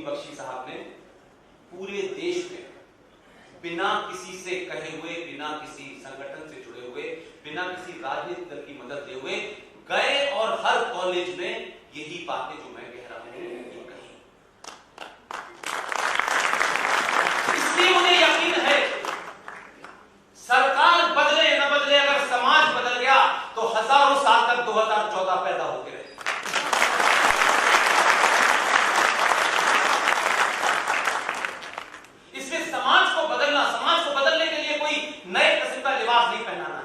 बख्शी साहब ने पूरे देश में बिना किसी से कहे हुए, बिना किसी संगठन से जुड़े हुए, बिना किसी राजनीतिक दल की मदद लिए हुए गए और हर कॉलेज में यही बातें जो मैं कह रहा हूं ये कही। इसलिए मुझे यकीन है सरकार बदले न बदले, अगर समाज बदल गया तो हजारों साल तक 2014 पैदा होते रहे। इसमें समाज को बदलना, समाज को बदलने के लिए कोई नए किस्म का लिबास नहीं पहनाना है।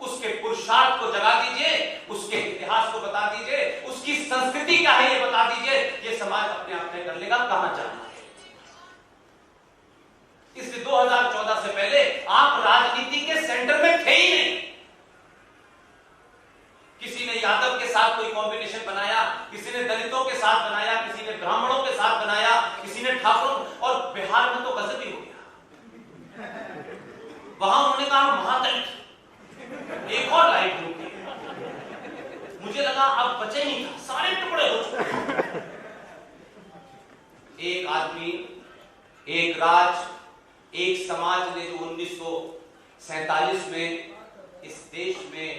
उसके पुरुषार्थ को जगा दीजिए, उसके इतिहास को बता दीजिए, उसकी संस्कृति क्या है ये बता दीजिए। ये समाज अपने आप तय कर लेगा कहां जाना है। इसलिए 2014 से पहले आप राजनीति के सेंटर में थे ही नहीं। किसी ने यादव के साथ कोई कॉम्बिनेशन बनाया, किसी ने दलितों के साथ बनाया, किसी ने ब्राह्मणों के साथ बनाया, किसी ने ठाकुर, और बिहार में तो गजब ही हो गया। वहां उन्होंने कहा महादलित, एक और लाइट रुकी। मुझे लगा अब बचे नहीं था, सारे टुकड़े हो चुके। एक आदमी, एक राज, एक समाज ने जो 1947 में इस देश में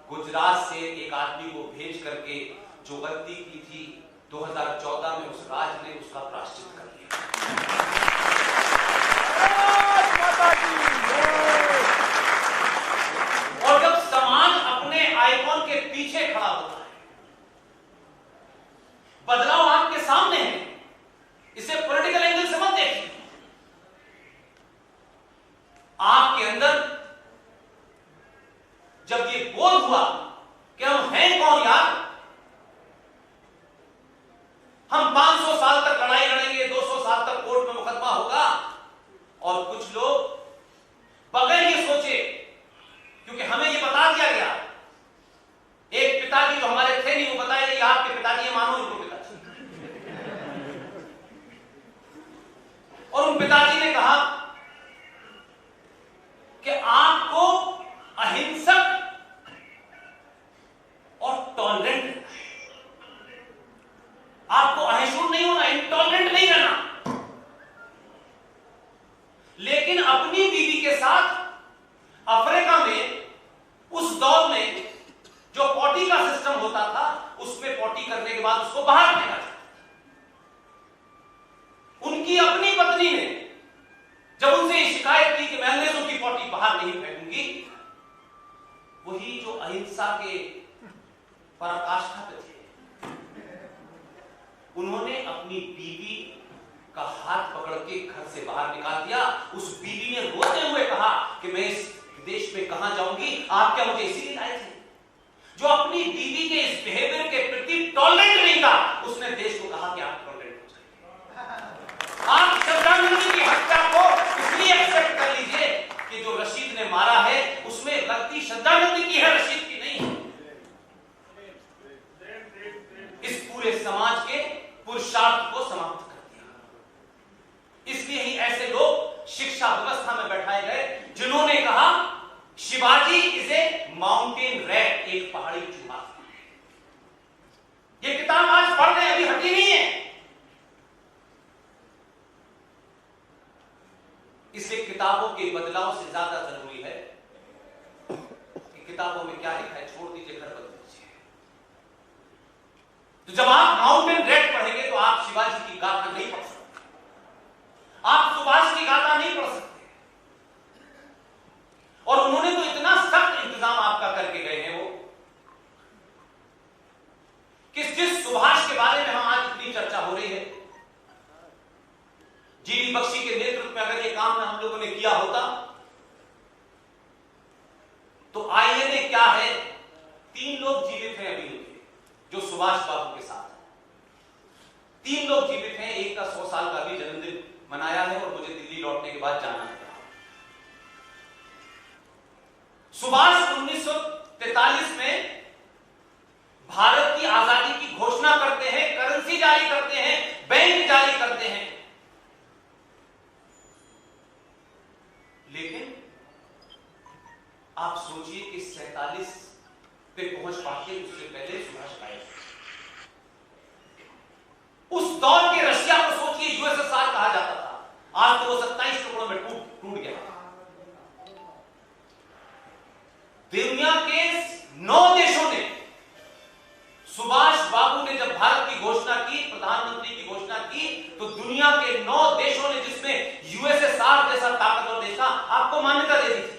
गुजरात से एक आदमी को भेज करके जो गलती की थी, 2014 में उस राज ने उसका प्रायश्चित कर लिया। और जब समाज अपने आइकॉन के पीछे खड़ा होता है, बदलाव आपके सामने है, इसे पॉलिटिकल एंगल से मत देखिए। आपके अंदर जब ये बोध हुआ कि हम हैं कौन यार, हम 500 साल तक लड़ाई लड़ेंगे, 200 साल तक कोर्ट में मुकदमा होगा, और कुछ लोग बगैर ये सोचे, क्योंकि हमें ये बता दिया गया, एक पिताजी जो हमारे थे नहीं वो बताए ये आपके पिताजी, मानो इनको पिताजी। और उन पिताजी ने कहा कि आपको अहिंसक और टॉलरेंट रहना है, आपको अहिंसक नहीं होना, इंटॉलरेंट नहीं रहना। लेकिन अपनी बीवी के साथ अफ्रीका में उस दौर में जो पॉटी का सिस्टम होता था, उसमें पॉटी करने के बाद उसको बाहर फेंका जाता। उनकी अपनी पत्नी ने जब उनसे शिकायत की कि मैं अंग्रेजों की पॉटी बाहर नहीं फेंकूंगी, वही जो अहिंसा के पराकाष्ठा पे थे, उन्होंने अपनी बीवी का हाथ पकड़ के घर से बाहर निकाल दिया। उस बीवी ने रोते हुए कहा कि मैं इस देश में कहां जाऊंगी, आप क्या मुझे इसीलिए लाए थे? जो अपनी बीवी के इस बिहेवियर के प्रति टॉलरेंट नहीं था, उसने देश को कहा कि आप टॉलरेंट हो जाइए। आप श्रद्धांजलि की हत्या को इसलिए एक्सेप्ट कर लीजिए कि जो रशीद ने मारा है उसमें गलती श्रद्धांजलि की है, रशीद की नहीं। इस पूरे समाज के पुरुषार्थ को समाप्त कर दिया। इसलिए ही ऐसे लोग शिक्षा व्यवस्था में बैठाए गए जिन्होंने कहा Shivaji is a mountain rat, एक पहाड़ी चूहा। ये किताब आज पढ़ रहे, अभी हटी नहीं है। इसलिए किताबों के बदलाव से ज्यादा जरूरी है कि किताबों में क्या लिखा है छोड़ दीजिए, घर बदल दीजिए। तो जब आप माउंटेन रैट पढ़ेंगे तो आप शिवाजी की गाथा नहीं पढ़ सकते, आप सुभाष की गाथा नहीं पढ़ सकते। और उन्होंने तो इतना सख्त इंतजाम आपका करके गए हैं वो, कि जिस सुभाष के बारे में हम आज इतनी चर्चा हो रही है, जीडी बख्शी के नेतृत्व में अगर ये काम हम लोगों ने किया होता तो आईएनए क्या है, 3 लोग जीवित हैं अभी जो सुभाष बाबू के साथ, 3 लोग जीवित हैं। एक का 100 साल का भी जन्मदिन मनाया है और मुझे दिल्ली लौटने के बाद जाना है। सुभाष 1943 में भारत की आजादी की घोषणा करते हैं, करेंसी जारी करते हैं, बैंक जारी करते हैं, लेकिन आप सोचिए कि 47 पे पहुंच पाते उससे पहले सुभाष गायब। उस दौर के रशिया को सोचिए, यूएसएसआर कहा जाता था, आज तो वो 27 टुकड़ों में टूट गया। दुनिया के 9 देशों ने, सुभाष बाबू ने जब भारत की घोषणा की, प्रधानमंत्री की घोषणा की, तो दुनिया के 9 देशों ने, जिसमें यूएसएसआर जैसा ताकतवर देश था, आपको मान्यता दे दी थी।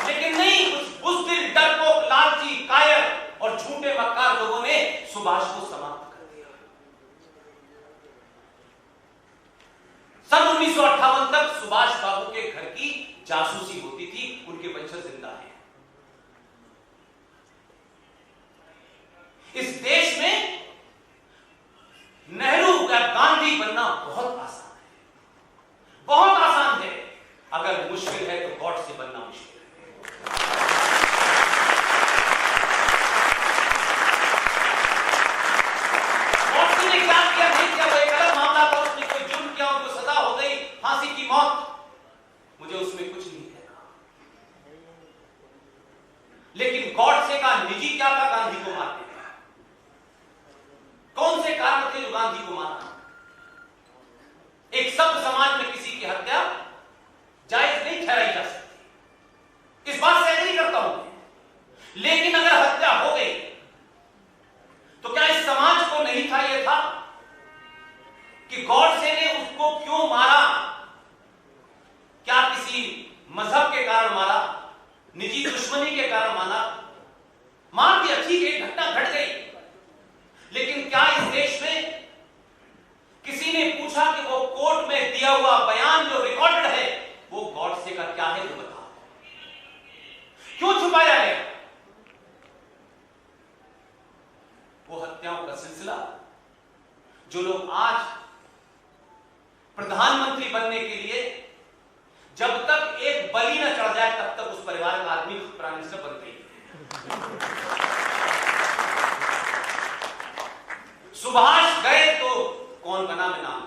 लेकिन नहीं, कुछ बुज़दिल, डरपोक, लालची, कायर और झूठे मक्कार लोगों ने सुभाष को समाप्त कर दिया। सन 1958 तक सुभाष बाबू के घर की जासूसी होती थी, उनके वंशज जिंदा हैं। इस देश में नेहरू या गांधी बनना बहुत आसान है, बहुत आसान है। अगर मुश्किल है तो गॉड से बनना मुश्किल है। गॉड ने क्या किया, नहीं किया, वो एक अलग मामला था। उसने कोई जुर्म किया, उनको सजा हो गई, फांसी की मौत, मुझे उसमें कुछ नहीं कहना। लेकिन गॉडसे का निजी क्या था गांधी को मारने का? कौन से कारण थे जो गांधी को मारा? एक सभ्य समाज में किसी की हत्या जायज नहीं ठहराई जा सकती, इस बात से एग्री करता हूं। लेकिन अगर हत्या हो गई तो क्या इस समाज को नहीं था, यह था कि गॉडसे ने उसको क्यों मारा? क्या किसी मजहब के कारण मारा, निजी दुश्मनी के कारण मार दिया, ठीक है, घटना घट गई। लेकिन क्या इस देश में किसी ने पूछा कि वो कोर्ट में दिया हुआ बयान जो रिकॉर्डेड है वो गॉडसे का क्या है, तो बताओ, क्यों छुपाया गया? वो हत्याओं का सिलसिला जो लोग आज प्रधानमंत्री बनने के लिए जब तक एक बलि न चढ़ जाए तब तक उस परिवार का आदमी प्राइम मिनिस्टर बनते ही। सुभाष गए तो कौन बना में नाम,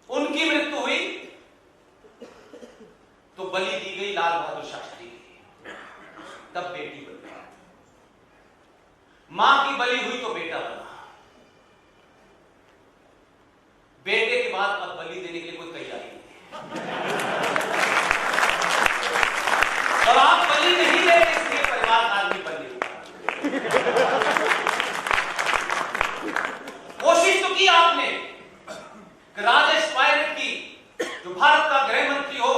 उनकी मृत्यु हुई तो बलि दी गई लाल बहादुर शास्त्री की, तब बेटी बनी। मां की बलि हुई तो बेटा बना, बेटे के बाद अब बलि देने के लिए कोई तैयारी नहीं। और आप बलि नहीं दे रहे इसलिए परिवार का आदमी बनने कोशिश तो की आपने कि राजेश पायलट की, जो भारत का गृह मंत्री हो,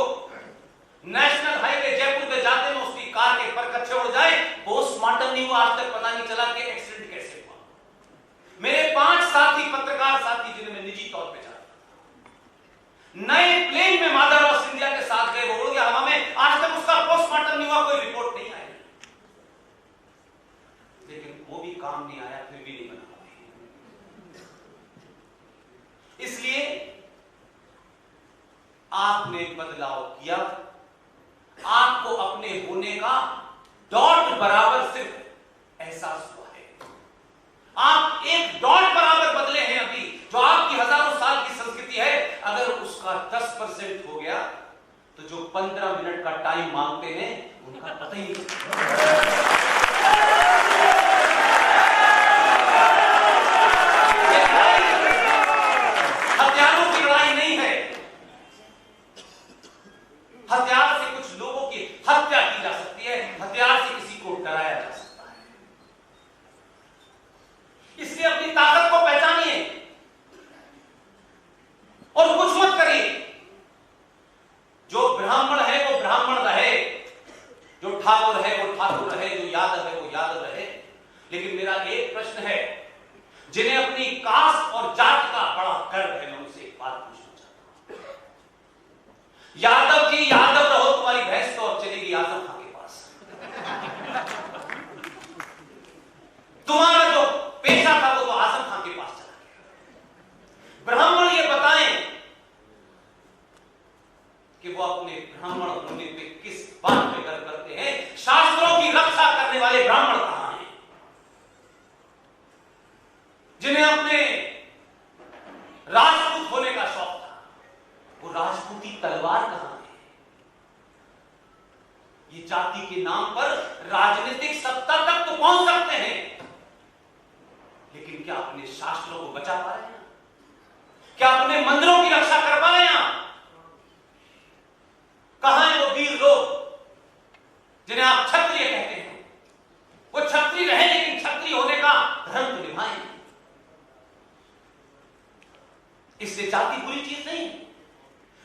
नेशनल हाईवे जयपुर में जाते में उसकी कार के परखच्चे उड़ जाए, पोस्टमार्टम नहीं हुआ, आज तक पता नहीं चला कि एक्सीडेंट कैसे हुआ। मेरे 5 साथी, पत्रकार साथी, जिन्हें मैं निजी तौर पे जानता था, नए प्लेन में माधवराव सिंधिया के साथ गए, वो उड़ गया हवा में, आज तक उसका पोस्टमार्टम नहीं हुआ, कोई रिपोर्ट नहीं आई। लेकिन वो भी काम नहीं आया, फिर भी नहीं बना। इसलिए आपने बदलाव किया, आपको अपने होने का डॉट बराबर सिर्फ एहसास हुआ है। आप एक डॉट बराबर बदले हैं अभी, जो आपकी हजारों साल की संस्कृति है, अगर उसका 10% हो गया तो जो 15 मिनट का टाइम मांगते हैं उनका पता ही नहीं। हथियारों की लड़ाई नहीं है, हथियार से कुछ लोगों की हत्या की जा सकती है, हथियार से किसी को डराया जा सकता है। इसलिए अपनी ताकत को पहचानिए और कुछ मत करिए। जो ब्राह्मण है वो ब्राह्मण रहे, जो ठाकुर है वो ठाकुर रहे, जो यादव है वो यादव रहे। राजनीतिक सत्ता तक तो पहुंच सकते हैं, लेकिन क्या अपने शास्त्रों को बचा पा रहे हैं? क्या अपने मंदिरों की रक्षा कर पा रहे हैं? कहां है वो वीर लोग जिन्हें आप क्षत्रिय कहते हैं? वो क्षत्रिय रहे, लेकिन क्षत्रिय होने का धर्म तो निभाएं। इससे जाति बुरी चीज नहीं है,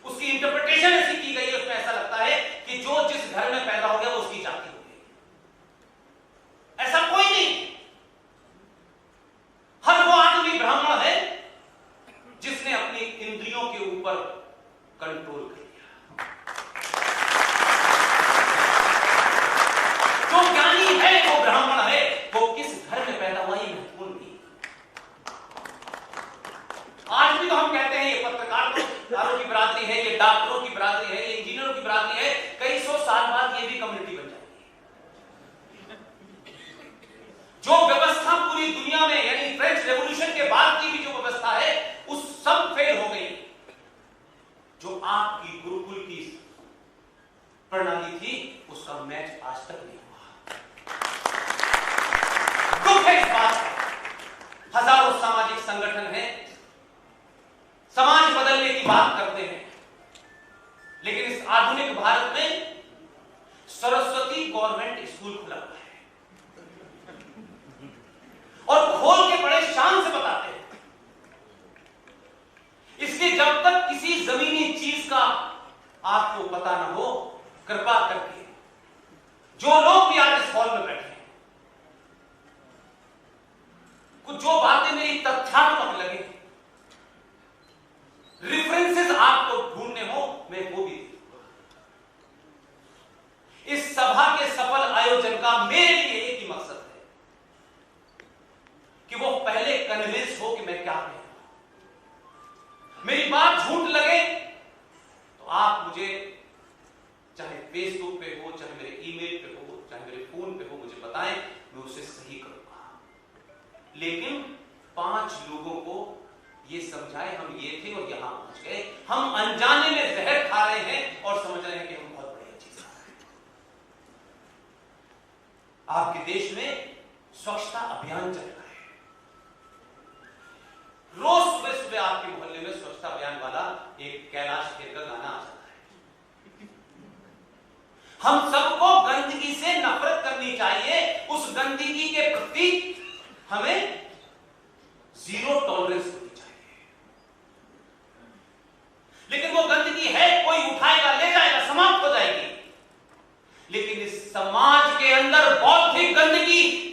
उसकी इंटरप्रिटेशन ऐसी की गई है, उसमें ऐसा लगता है कि जो जिस घर में पैदा हो गया वो उसकी जाति हो गई। ऐसा कोई नहीं। हर वो आदमी ब्राह्मण है जिसने अपनी इंद्रियों के ऊपर कंट्रोल कर लिया। जो ज्ञानी है वो ब्राह्मण है, वो किस घर में पैदा हुआ ये महत्वपूर्ण नहीं। आज भी तो हम कहते हैं ये पत्रकारों की बिरादरी है, ये डॉक्टरों की बिरादरी है, ये इंजीनियरों की बिरादरी है, कई सौ साल बाद ये भी कम्युनिटी बन जाएगी। जो व्यवस्था पूरी दुनिया में यानी फ्रेंच रेवोल्यूशन के बाद की भी जो व्यवस्था है उस सब फेल हो गई। जो आपकी गुरुकुल की प्रणाली थी उसका मैच आज तक नहीं हुआ। दुख है इस बात का। हजारों सामाजिक संगठन हैं, समाज बदलने की बात करते हैं, लेकिन इस आधुनिक भारत में सरस्वती गवर्नमेंट स्कूल खुला हुआ है और खोल के बड़े शान से बताते हैं। इसलिए जब तक किसी जमीनी चीज का आपको पता ना हो, कृपा करके जो लोग भी आज इस हॉल में बैठे हैं, कुछ जो बातें मेरी तथ्यात्मक लगे, रेफरेंसेस आपको ढूंढने हो, मैं वो भी दूंगा। इस सभा के सफल आयोजन का मेरे लिए एक ही मकसद है कि वो पहले कन्विंस हो कि मैं क्या कह रहा हूं। मेरी बात झूठ लगे तो आप मुझे चाहे फेसबुक पे हो, चाहे मेरे ईमेल पे हो, चाहे मेरे फोन पे हो, मुझे बताएं, मैं उसे सही करूंगा। लेकिन 5 लोगों को ये समझाए हम ये थे और यहां पहुंच गए, हम अनजाने में जहर खा रहे हैं और समझ रहे हैं कि हम बहुत बड़ी चीज खा रहे हैं। आपके देश में स्वच्छता अभियान चल रहा है। रोज सुबह सुबह आपके मोहल्ले में स्वच्छता अभियान वाला एक कैलाश खेर का गाना आ जाता है। हम सबको गंदगी से नफरत करनी चाहिए, उस गंदगी के प्रति हमें जीरो टॉलरेंस होनी चाहिए। लेकिन वो गंदगी है, कोई उठाएगा, ले जाएगा, समाप्त हो जाएगी। लेकिन इस समाज के अंदर बौद्धिक गंदगी